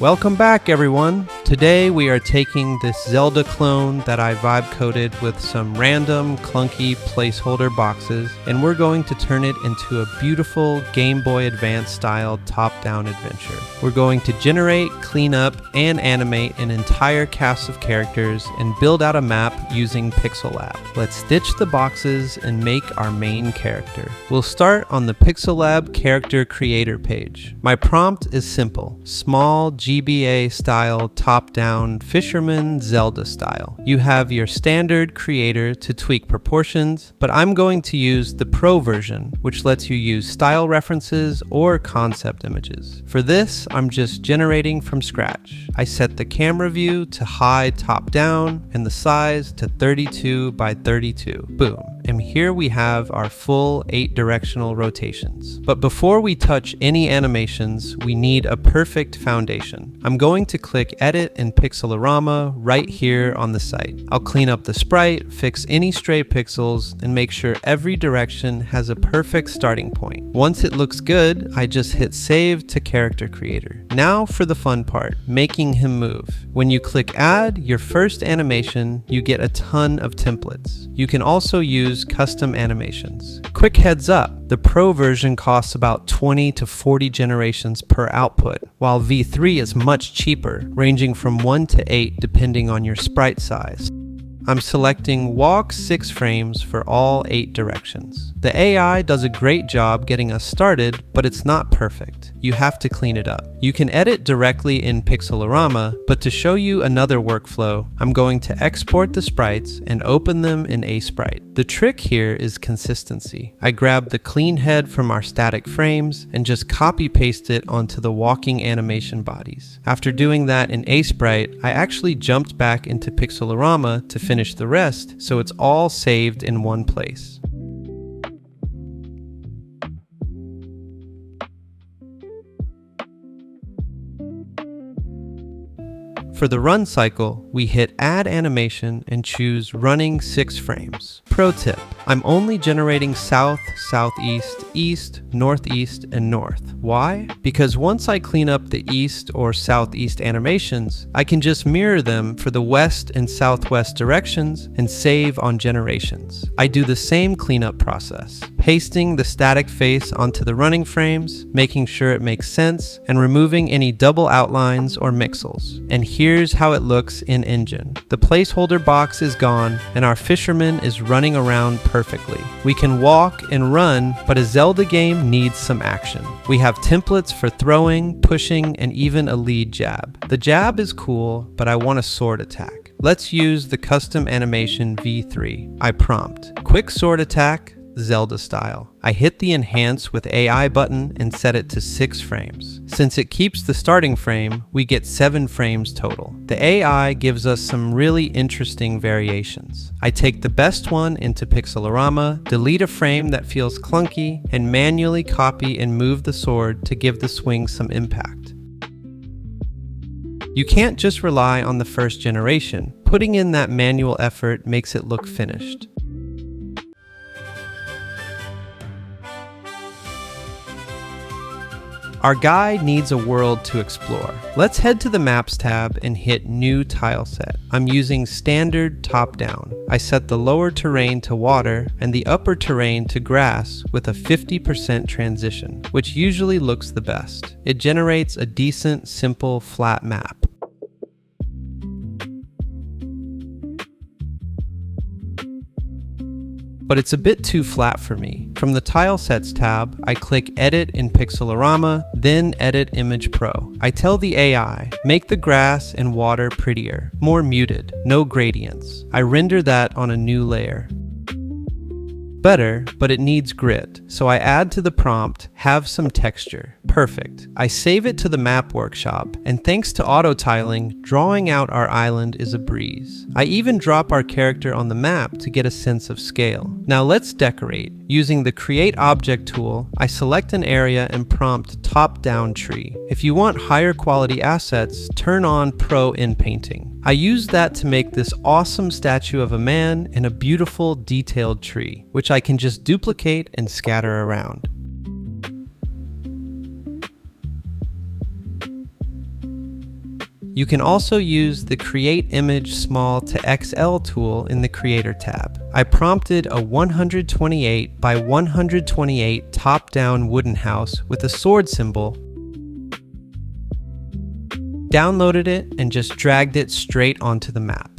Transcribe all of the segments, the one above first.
Welcome back, everyone. Today we are taking this Zelda clone that I vibe coded with some random clunky placeholder boxes, and we're going to turn it into a beautiful Game Boy Advance style top-down adventure. We're going to generate, clean up, and animate an entire cast of characters and build out a map using PixelLab. Let's stitch the boxes and make our main character. We'll start on the PixelLab character creator page. My prompt is simple: small GBA-Style top-down fisherman Zelda style. You have your standard creator to tweak proportions, but I'm going to use the Pro version, which lets you use style references or concept images. For this, I'm just generating from scratch. I set the camera view to high top-down and the size to 32 by 32. Boom. And here we have our full 8 directional rotations. But before we touch any animations, we need a perfect foundation. I'm going to click Edit in Pixelorama right here on the site. I'll clean up the sprite, fix any stray pixels, and make sure every direction has a perfect starting point. Once it looks good, I just hit Save to Character Creator. Now for the fun part, making him move. When you click Add your first animation, you get a ton of templates. You can also use custom animations. Quick heads up, the Pro version costs about 20 to 40 generations per output, while V3 is much cheaper, ranging from 1 to 8 depending on your sprite size. I'm selecting walk 6 frames for all 8 directions. The AI does a great job getting us started, but it's not perfect. You have to clean it up. You can edit directly in Pixelorama, but to show you another workflow, I'm going to export the sprites and open them in Sprite. The trick here is consistency. I grab the clean head from our static frames and just copy paste it onto the walking animation bodies. After doing that in Sprite, I actually jumped back into Pixelorama to finish the rest, so it's all saved in one place. For the run cycle, we hit Add Animation and choose Running 6 frames. Pro tip: I'm only generating south, southeast, east, northeast, and north. Why? Because once I clean up the east or southeast animations, I can just mirror them for the west and southwest directions and save on generations. I do the same cleanup process, pasting the static face onto the running frames, making sure it makes sense, and removing any double outlines or mixels. And here's how it looks in Engine. The placeholder box is gone, and our fisherman is running around perfectly. We can walk and run, but a Zelda game needs some action. We have templates for throwing, pushing, and even a lead jab. The jab is cool, but I want a sword attack. Let's use the custom animation V3. I prompt: quick sword attack, Zelda style. I hit the Enhance with AI button and set it to 6 frames. Since it keeps the starting frame, we get 7 frames total. The AI gives us some really interesting variations. I take the best one into Pixelorama, delete a frame that feels clunky, and manually copy and move the sword to give the swing some impact. You can't just rely on the first generation. Putting in that manual effort makes it look finished. Our guy needs a world to explore. Let's head to the Maps tab and hit New Tile Set. I'm using Standard Top-Down. I set the lower terrain to water and the upper terrain to grass with a 50% transition, which usually looks the best. It generates a decent, simple, flat map. But it's a bit too flat for me. From the Tile Sets tab, I click Edit in Pixelorama, then Edit Image Pro. I tell the AI, make the grass and water prettier, more muted, no gradients. I render that on a new layer. Better, but it needs grit, so I add to the prompt, have some texture. Perfect. I save it to the map workshop, and thanks to auto tiling, drawing out our island is a breeze. I even drop our character on the map to get a sense of scale. Now let's decorate. Using the Create Object tool, I select an area and prompt Top-Down Tree. If you want higher quality assets, turn on Pro Inpainting. I used that to make this awesome statue of a man and a beautiful detailed tree, which I can just duplicate and scatter around. You can also use the Create Image Small to XL tool in the Creator tab. I prompted a 128 by 128 top-down wooden house with a sword symbol, downloaded it, and just dragged it straight onto the map.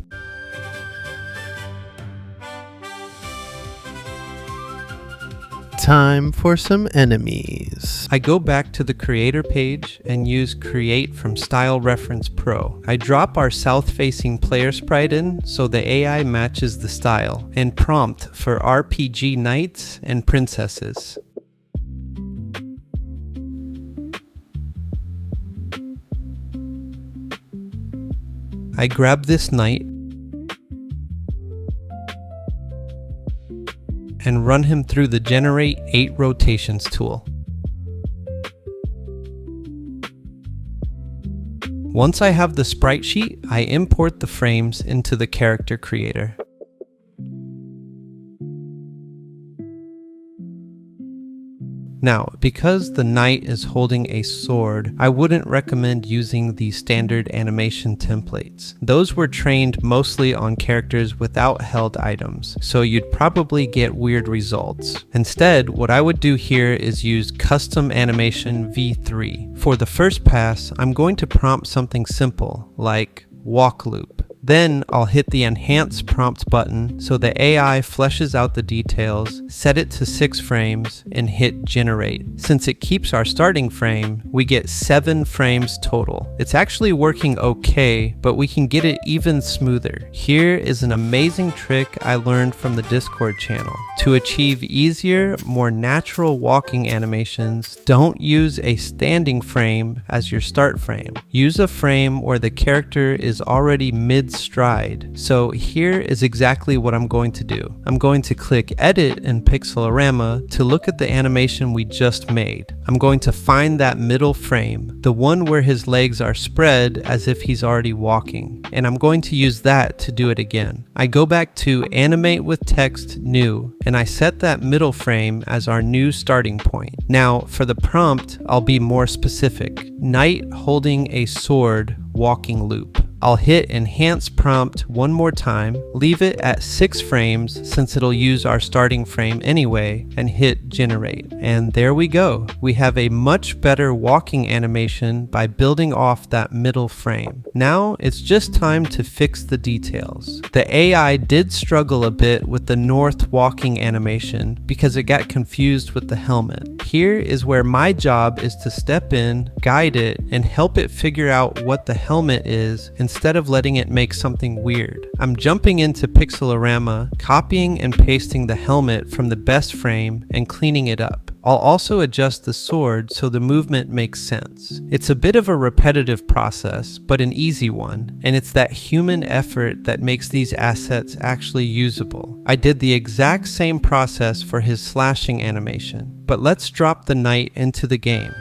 Time for some enemies. I go back to the creator page and use Create from Style Reference Pro. I drop our south-facing player sprite in so the AI matches the style, and prompt for RPG knights and princesses. I grab this knight and run him through the Generate 8 Rotations tool. Once I have the sprite sheet, I import the frames into the character creator. Now, because the knight is holding a sword, I wouldn't recommend using the standard animation templates. Those were trained mostly on characters without held items, so you'd probably get weird results. Instead, what I would do here is use Custom Animation V3. For the first pass, I'm going to prompt something simple, like walk loop. Then I'll hit the Enhance Prompt button so the AI fleshes out the details, set it to 6 frames, and hit Generate. Since it keeps our starting frame, we get 7 frames total. It's actually working okay, but we can get it even smoother. Here is an amazing trick I learned from the Discord channel. To achieve easier, more natural walking animations, don't use a standing frame as your start frame. Use a frame where the character is already mid-stride. So here is exactly what I'm going to do. I'm going to click Edit in PixelLab to look at the animation we just made. I'm going to find that middle frame, the one where his legs are spread as if he's already walking, and I'm going to use that to do it again. I go back to Animate with Text, New, and I set that middle frame as our new starting point. Now for the prompt, I'll be more specific. Knight holding a sword, walking loop. I'll hit Enhance Prompt one more time, leave it at 6 frames since it'll use our starting frame anyway, and hit Generate. And there we go. We have a much better walking animation by building off that middle frame. Now it's just time to fix the details. The AI did struggle a bit with the north walking animation because it got confused with the helmet. Here is where my job is to step in, guide it, and help it figure out what the helmet is instead of letting it make something weird. I'm jumping into PixelLab, copying and pasting the helmet from the best frame and cleaning it up. I'll also adjust the sword so the movement makes sense. It's a bit of a repetitive process, but an easy one, and it's that human effort that makes these assets actually usable. I did the exact same process for his slashing animation, but let's drop the knight into the game.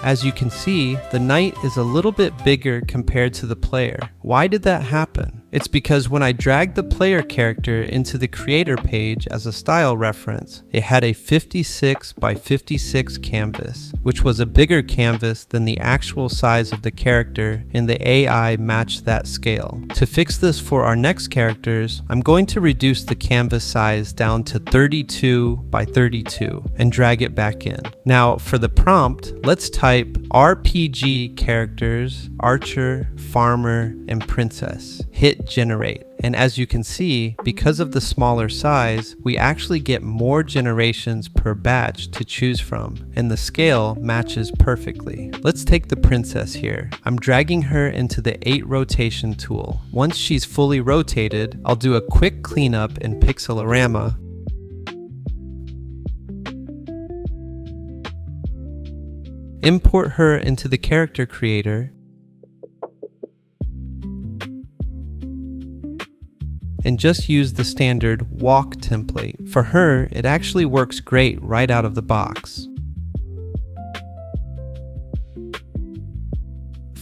As you can see, the knight is a little bit bigger compared to the player. Why did that happen? It's because when I dragged the player character into the creator page as a style reference, it had a 56 by 56 canvas, which was a bigger canvas than the actual size of the character, and the AI matched that scale. To fix this for our next characters, I'm going to reduce the canvas size down to 32 by 32 and drag it back in. Now for the prompt, let's type RPG characters, archer, farmer, and princess. Hit Generate. And as you can see, because of the smaller size, we actually get more generations per batch to choose from, and the scale matches perfectly. Let's take the princess here. I'm dragging her into the 8 rotation tool. Once she's fully rotated, I'll do a quick cleanup in PixelLab. Import her into the character creator, and just use the standard walk template. For her, it actually works great right out of the box.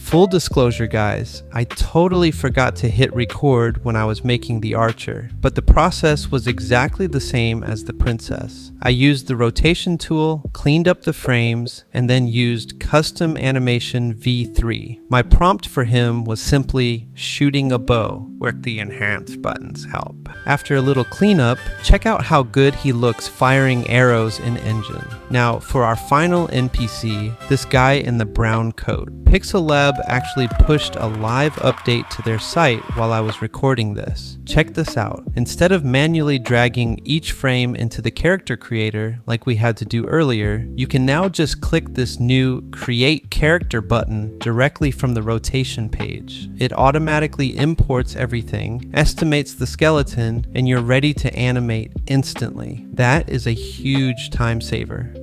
Full disclosure guys, I totally forgot to hit record when I was making the archer, but the process was exactly the same as the princess. I used the rotation tool, cleaned up the frames, and then used custom animation V3. My prompt for him was simply shooting a bow, where the enhance buttons help. After a little cleanup, check out how good he looks firing arrows in engine. Now for our final NPC, this guy in the brown coat. PixelLab actually pushed a live update to their site while I was recording this. Check this out. Instead of manually dragging each frame into the character creator like we had to do earlier, you can now just click this new Create Character button directly from the rotation page. It automatically imports everything, estimates the skeleton, and you're ready to animate instantly. That is a huge time saver.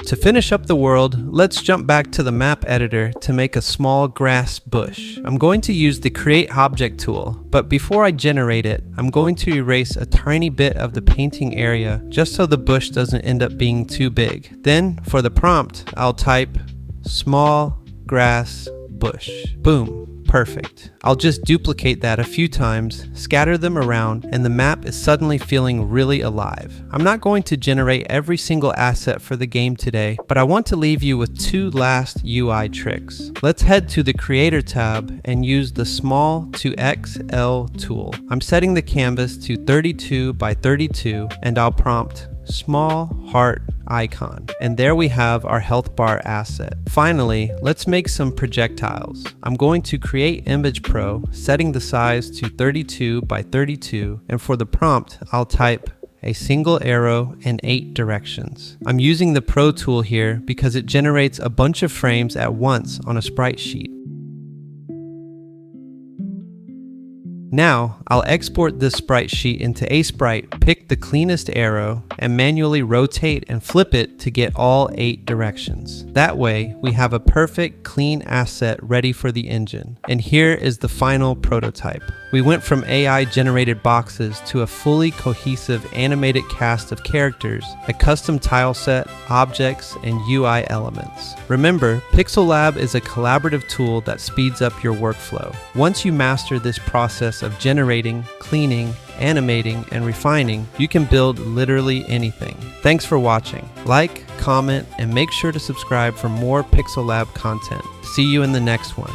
To finish up the world, let's jump back to the map editor to make a small grass bush. I'm going to use the Create Object tool, but before I generate it, I'm going to erase a tiny bit of the painting area just so the bush doesn't end up being too big. Then, for the prompt, I'll type small grass bush. Boom. Perfect. I'll just duplicate that a few times, scatter them around, and the map is suddenly feeling really alive. I'm not going to generate every single asset for the game today, but I want to leave you with two last UI tricks. Let's head to the Creator tab and use the Small to XL tool. I'm setting the canvas to 32 by 32, and I'll prompt small heart icon, and there we have our health bar asset. Finally, let's make some projectiles. I'm going to create Image Pro, setting the size to 32 by 32, and for the prompt I'll type a single arrow in 8 directions. I'm using the Pro tool here because it generates a bunch of frames at once on a sprite sheet. Now, I'll export this sprite sheet into a sprite, pick the cleanest arrow, and manually rotate and flip it to get all 8 directions. That way, we have a perfect, clean asset ready for the engine. And here is the final prototype. We went from AI-generated boxes to a fully cohesive animated cast of characters, a custom tile set, objects, and UI elements. Remember, PixelLab is a collaborative tool that speeds up your workflow. Once you master this process of generating, cleaning, animating, and refining, you can build literally anything. Thanks for watching. Like, comment, and make sure to subscribe for more PixelLab content. See you in the next one.